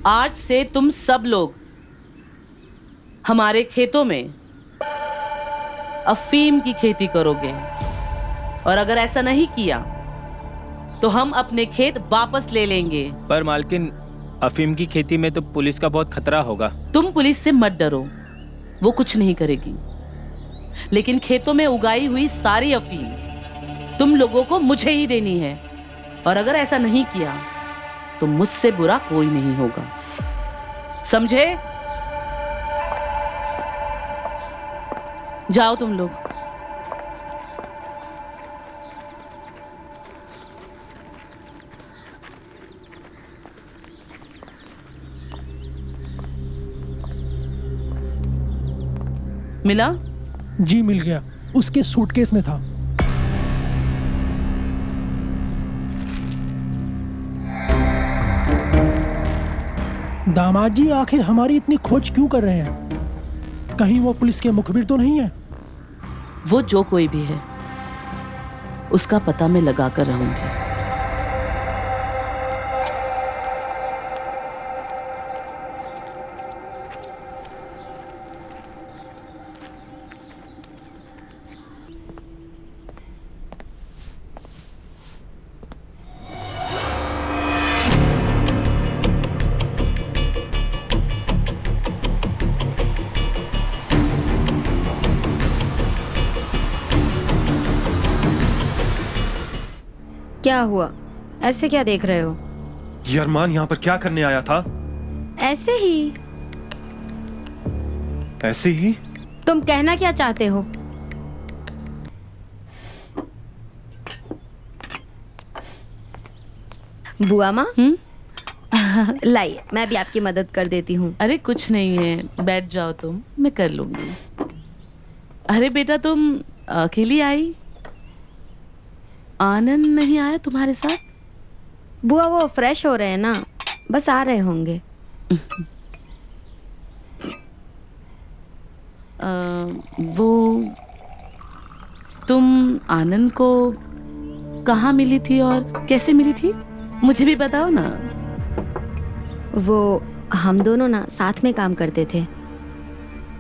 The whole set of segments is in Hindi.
आज से तुम सब लोग हमारे खेतों में अफीम की खेती करोगे, और अगर ऐसा नहीं किया तो हम अपने खेत वापस ले लेंगे। पर मालकिन, अफीम की खेती में तो पुलिस का बहुत खतरा होगा। तुम पुलिस से मत डरो, वो कुछ नहीं करेगी। लेकिन खेतों में उगाई हुई सारी अफीम तुम लोगों को मुझे ही देनी है, और अगर ऐसा नहीं किया तो मुझसे बुरा कोई नहीं होगा, समझे? जाओ तुम लोग। मिला? जी मिल गया, उसके सूटकेस में था। दामाद जी आखिर हमारी इतनी खोज क्यों कर रहे हैं? कहीं वो पुलिस के मुखबिर तो नहीं है? वो जो कोई भी है उसका पता मैं लगा कर रहूंगी। क्या हुआ? ऐसे क्या देख रहे हो? ये अरमान यहाँ पर क्या करने आया था? ऐसे ही। ऐसे ही? तुम कहना क्या चाहते हो? बुआ माँ, लाइए, मैं भी आपकी मदद कर देती हूँ। अरे कुछ नहीं है, बैठ जाओ तुम, मैं कर लूंगी। अरे बेटा, तुम अकेली आई? आनंद नहीं आया तुम्हारे साथ? बुआ वो फ्रेश हो रहे हैं ना, बस आ रहे होंगे। वो तुम आनंद को कहाँ मिली थी और कैसे मिली थी, मुझे भी बताओ ना। वो हम दोनों ना साथ में काम करते थे,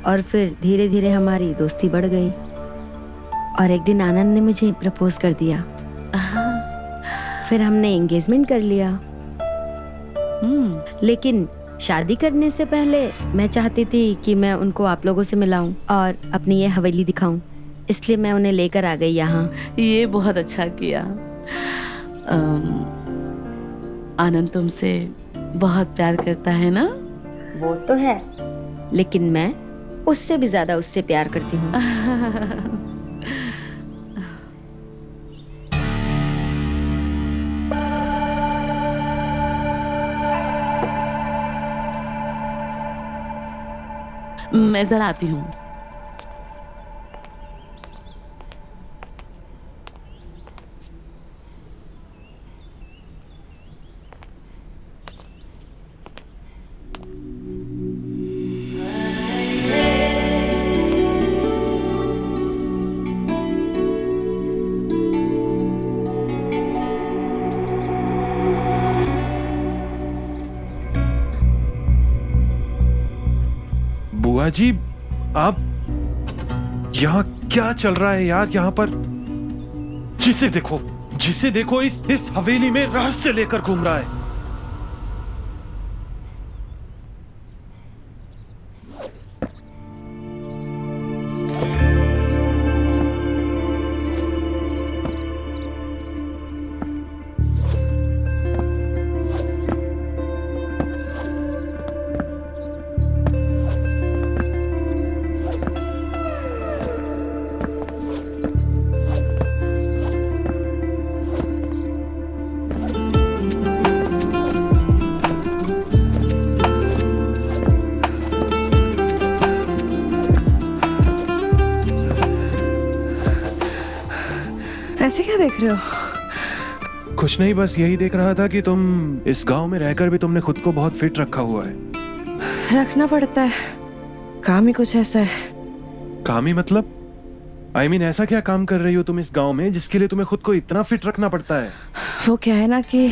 और फिर धीरे धीरे हमारी दोस्ती बढ़ गई, और एक दिन आनंद ने मुझे प्रपोज कर दिया। फिर हमने एंगेजमेंट कर लिया। लेकिन शादी करने से पहले मैं चाहती थी कि मैं उनको आप लोगों से मिलाऊं और अपनी ये हवेली दिखाऊं, इसलिए मैं उन्हें लेकर आ गई यहाँ। ये बहुत अच्छा किया। आनंद तुमसे बहुत प्यार करता है ना? वो तो है, लेकिन मैं उससे भी ज्यादा उससे प्यार करती हूँ। मैं जरा आती हूँ। बुआ जी, आप यहाँ क्या चल रहा है यार? यहाँ पर जिसे देखो इस हवेली में रहस्य लेकर घूम रहा है। ऐसे क्या देख रहे हो? कुछ नहीं, बस यही देख रहा था कि तुम इस गांव में रहकर भी तुमने खुद को बहुत फिट रखा हुआ है। रखना पड़ता है, काम ही कुछ ऐसा है। काम ही मतलब? I mean, ऐसा क्या काम कर रही हो तुम इस गांव में जिसके लिए तुम्हें खुद को इतना फिट रखना पड़ता है? वो क्या है ना कि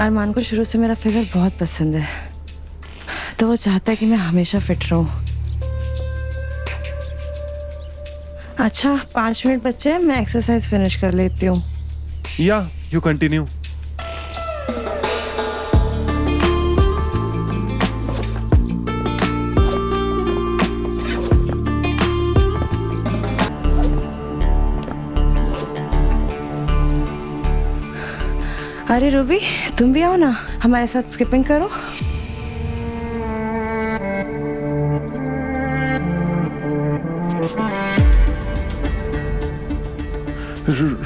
अरमान को शुरू से मेरा फिगर बहुत पसंद है। तो वो चाहता है कि मैं हमेशा फिट रहूं। अच्छा 5 मिनट बचे हैं, मैं एक्सरसाइज फिनिश कर लेती हूँ। या यू कंटिन्यू। अरे रूबी, तुम भी आओ ना, हमारे साथ स्किपिंग करो।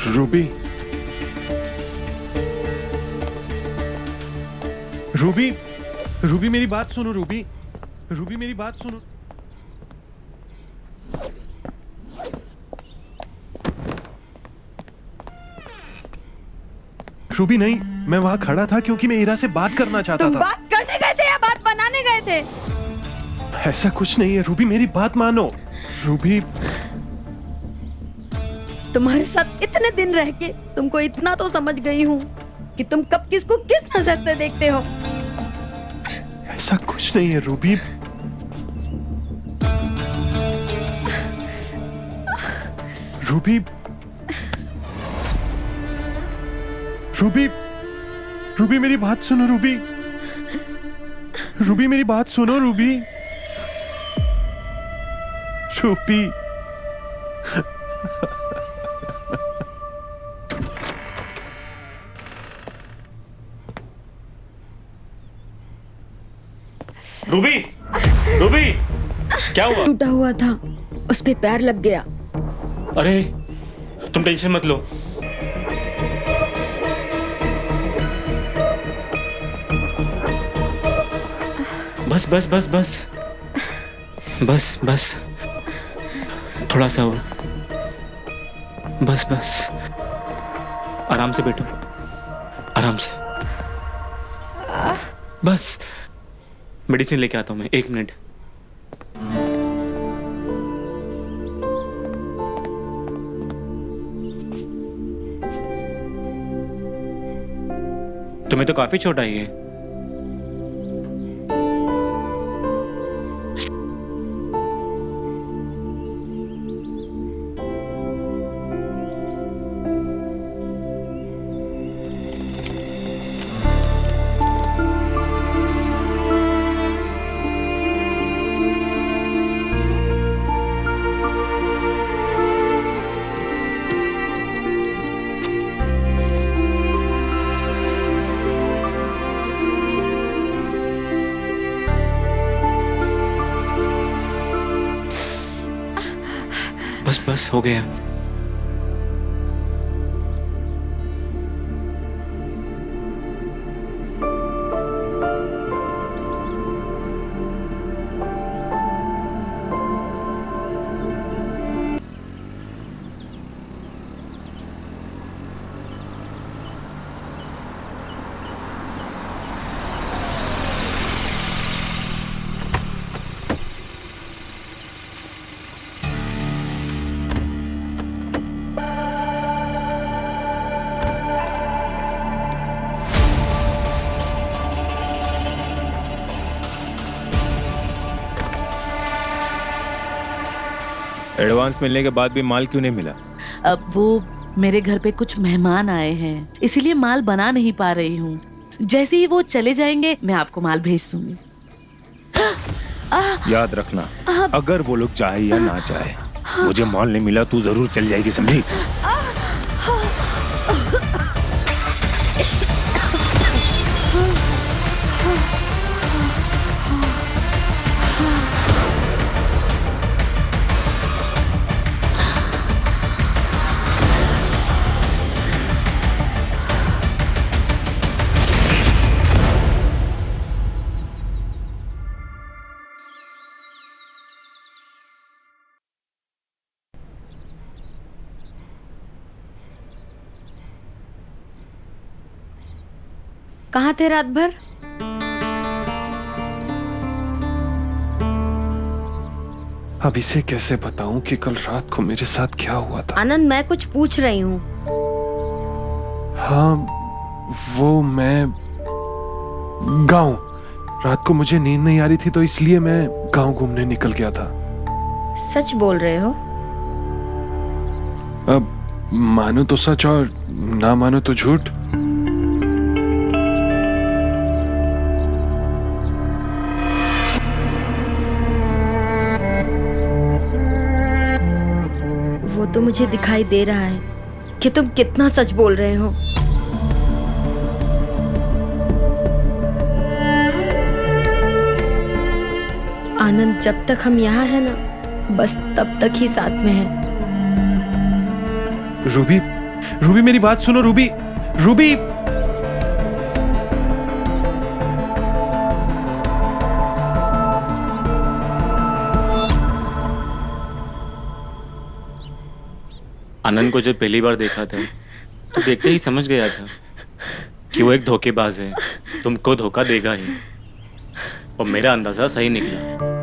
रूबी, रूबी, रूबी मेरी बात सुनो। रूबी, रूबी मेरी बात सुनो। रूबी नहीं, मैं वहां खड़ा था क्योंकि मैं ईरा से बात करना चाहता तुम था। बात करने गए थे या बात बनाने गए थे? ऐसा कुछ नहीं है रूबी, मेरी बात मानो। रूबी, तुम्हारे साथ इतने दिन रह के तुमको इतना तो समझ गई हूँ कि तुम कब किसको किस नजर से देखते हो। ऐसा कुछ नहीं है रूबी। रूबी, रूबी, रूबी मेरी बात सुनो। रूबी, रूबी मेरी बात सुनो। रूबी, रूबी, रूबी, रूबी, क्या हुआ? टूटा हुआ था, उस पे पैर लग गया। अरे तुम टेंशन मत लो। बस बस बस बस बस बस, थोड़ा सा और, बस बस, आराम से बैठो, आराम से, बस। मेडिसिन लेके आता हूं मैं, 1 मिनट। तुम्हें तो काफी चोट आई है। बस बस हो गया। एडवांस मिलने के बाद भी माल क्यों नहीं मिला? अब वो मेरे घर पे कुछ मेहमान आए हैं, इसीलिए माल बना नहीं पा रही हूँ। जैसे ही वो चले जाएंगे मैं आपको माल भेज दूंगी। याद रखना, अगर वो लोग चाहे या ना चाहे, मुझे माल नहीं मिला तू जरूर चल जाएगी, समझी? कहाँ थे रात भर? अब इसे कैसे बताऊं कि कल रात को मेरे साथ क्या हुआ था? आनंद, मैं कुछ पूछ रही हूँ। हाँ, वो मैं गाँव रात को मुझे नींद नहीं आ रही थी तो इसलिए मैं गांव घूमने निकल गया था। सच बोल रहे हो? अब मानो तो सच और ना मानो तो झूठ। वो तो मुझे दिखाई दे रहा है कि तुम कितना सच बोल रहे हो। आनंद, जब तक हम यहाँ हैं ना, बस तब तक ही साथ में हैं। रूबी, रूबी मेरी बात सुनो। Ruby, Ruby. आनंद को जब पहली बार देखा था तो देखते ही समझ गया था कि वो एक धोखेबाज है, तुमको धोखा देगा ही। और मेरा अंदाजा सही निकला।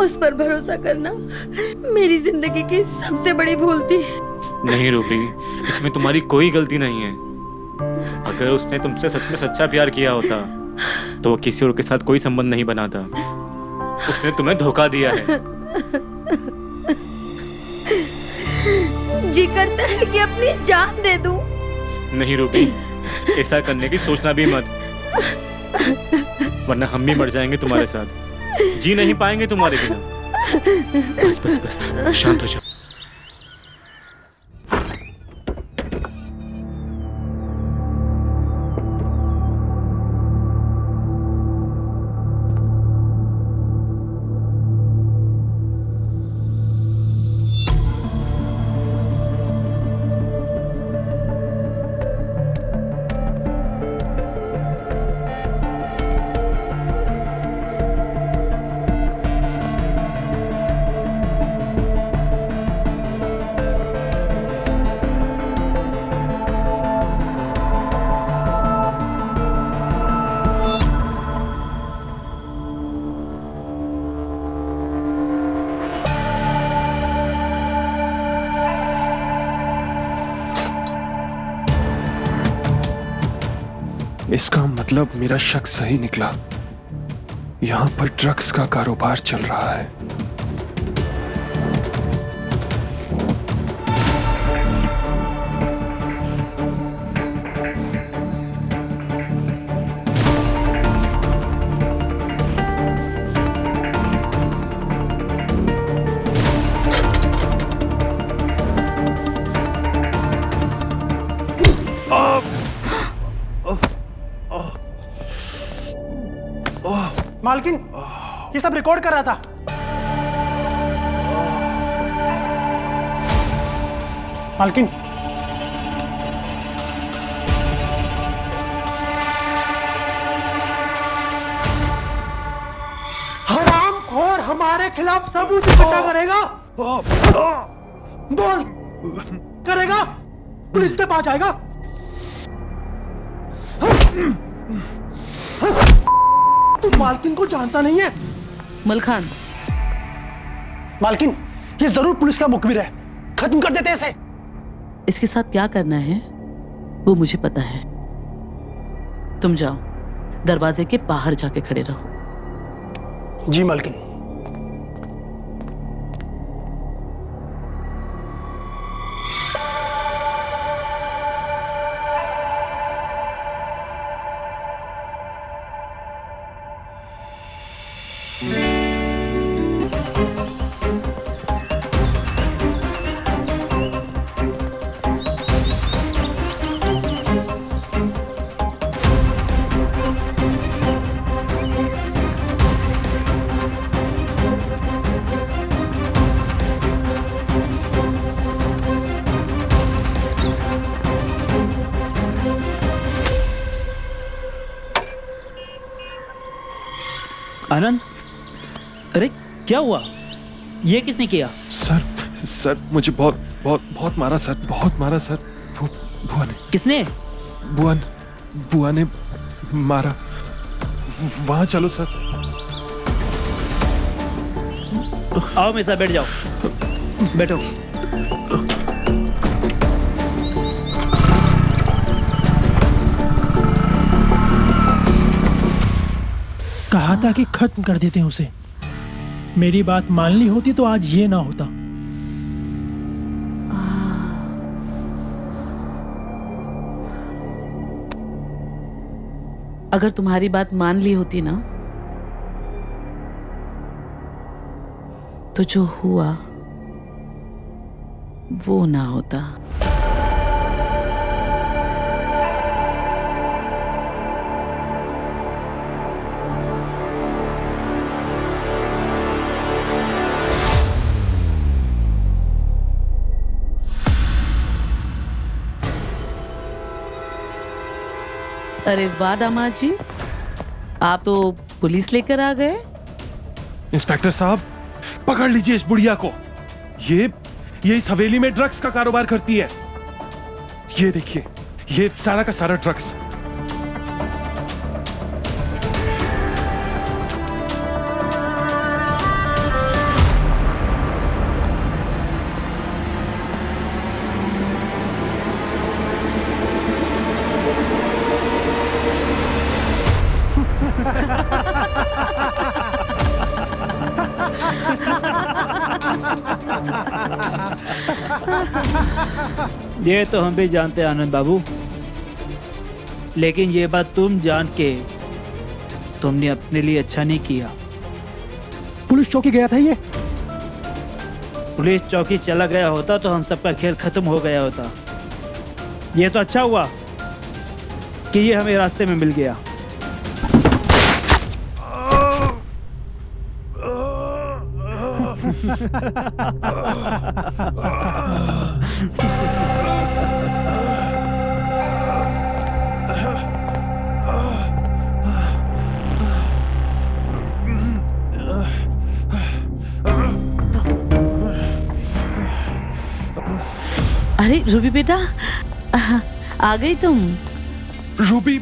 उस पर भरोसा करना मेरी जिंदगी की सबसे बड़ी भूल थी। नहीं रूबी, इसमें तुम्हारी कोई गलती नहीं है। अगर उसने तुमसे सच में सच्चा प्यार किया होता तो वो किसी और के साथ कोई संबंध नहीं बनाता। उसने तुम्हें धोखा दिया है। जी करता है कि अपनी जान दे दूं। नहीं रूबी, ऐसा करने की सोचना भी मत, वरना हम भी मर जाएंगे तुम्हारे साथ। जी नहीं पाएंगे तुम्हारे बिना। बस बस बस, शांत हो जाओ। इसका मतलब मेरा शक सही निकला। यहां पर ड्रग्स का कारोबार चल रहा है। मालकिन, ये सब रिकॉर्ड कर रहा था। मालकिन, हरामखोर हमारे खिलाफ सबूत इकट्ठा करेगा। बोल, करेगा? पुलिस के पास जाएगा? तू मालकिन को जानता नहीं है? मलखान, मालकिन, ये जरूर पुलिस का मुखबिर है। खत्म कर देते इसे। इसके साथ क्या करना है वो मुझे पता है। तुम जाओ, दरवाजे के बाहर जाके खड़े रहो। जी मालकिन। आनंद, अरे क्या हुआ? ये किसने किया? सर मुझे बहुत मारा सर, बहुत मारा सर। बुआ ने। किसने? बुआ ने मारा। वहां चलो सर। आओ मेरे साथ बैठ जाओ। बैठो। कहा था कि खत्म कर देते हैं उसे। मेरी बात मान ली होती तो आज ये ना होता। अगर तुम्हारी बात मान ली होती ना, तो जो हुआ वो ना होता। अरे वाह दामाद जी, आप तो पुलिस लेकर आ गए। इंस्पेक्टर साहब, पकड़ लीजिए इस बुढ़िया को। ये इस हवेली में ड्रग्स का कारोबार करती है। ये देखिए, ये सारा का सारा ड्रग्स। ये तो हम भी जानते हैं आनंद बाबू, लेकिन ये बात तुम जान के तुमने अपने लिए अच्छा नहीं किया। पुलिस चौकी गया था ये। पुलिस चौकी चला गया होता तो हम सबका खेल खत्म हो गया होता। ये तो अच्छा हुआ कि ये हमें रास्ते में मिल गया। अरे रूबी बेटा, आ गई तुम। रूबी,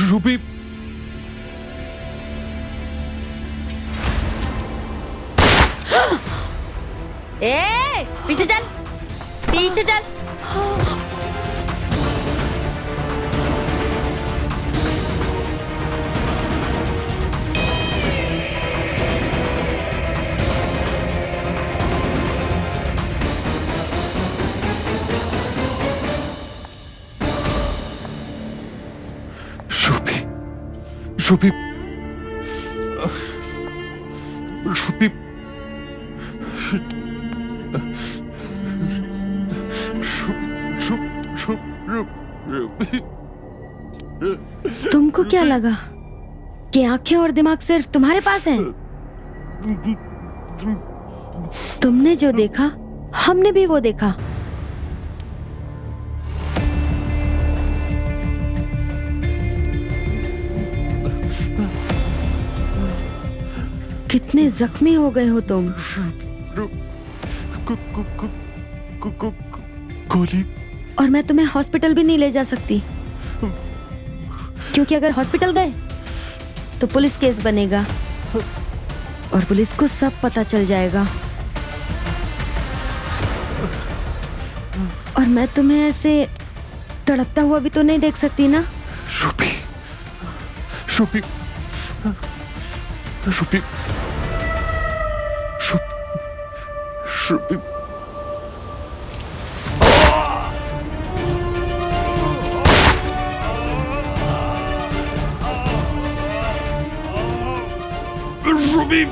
रूबी, ए, पीछे चल, पीछे चल। रूबी, रूबी, रूबी, तुमको क्या लगा कि आंखें और दिमाग सिर्फ तुम्हारे पास हैं? तुमने जो देखा हमने भी वो देखा। कितने जख्मी हो गए हो तुम। गोली। और मैं तुम्हें हॉस्पिटल भी नहीं ले जा सकती, क्योंकि अगर हॉस्पिटल गए तो पुलिस केस बनेगा और पुलिस को सब पता चल जाएगा। और मैं तुम्हें ऐसे तड़पता हुआ भी तो नहीं देख सकती ना। Ruby, Ruby, Ruby, Ruby, Ruby.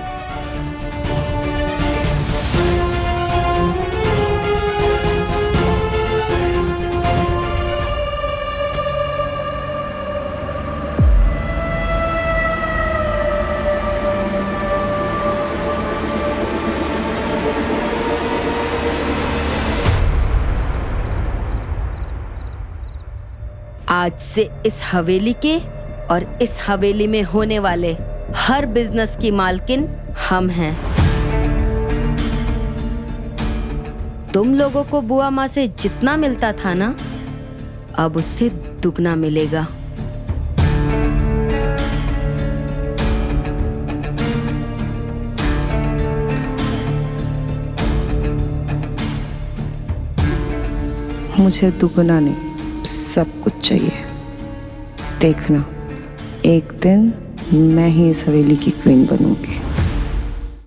आज से इस हवेली के और इस हवेली में होने वाले हर बिजनेस की मालकिन हम हैं। तुम लोगों को बुआ माँ से जितना मिलता था ना, अब उससे दुगना मिलेगा। मुझे दुगना नहीं, सब कुछ चाहिए। देखना, एक दिन मैं ही इस हवेली की क्वीन बनूंगी।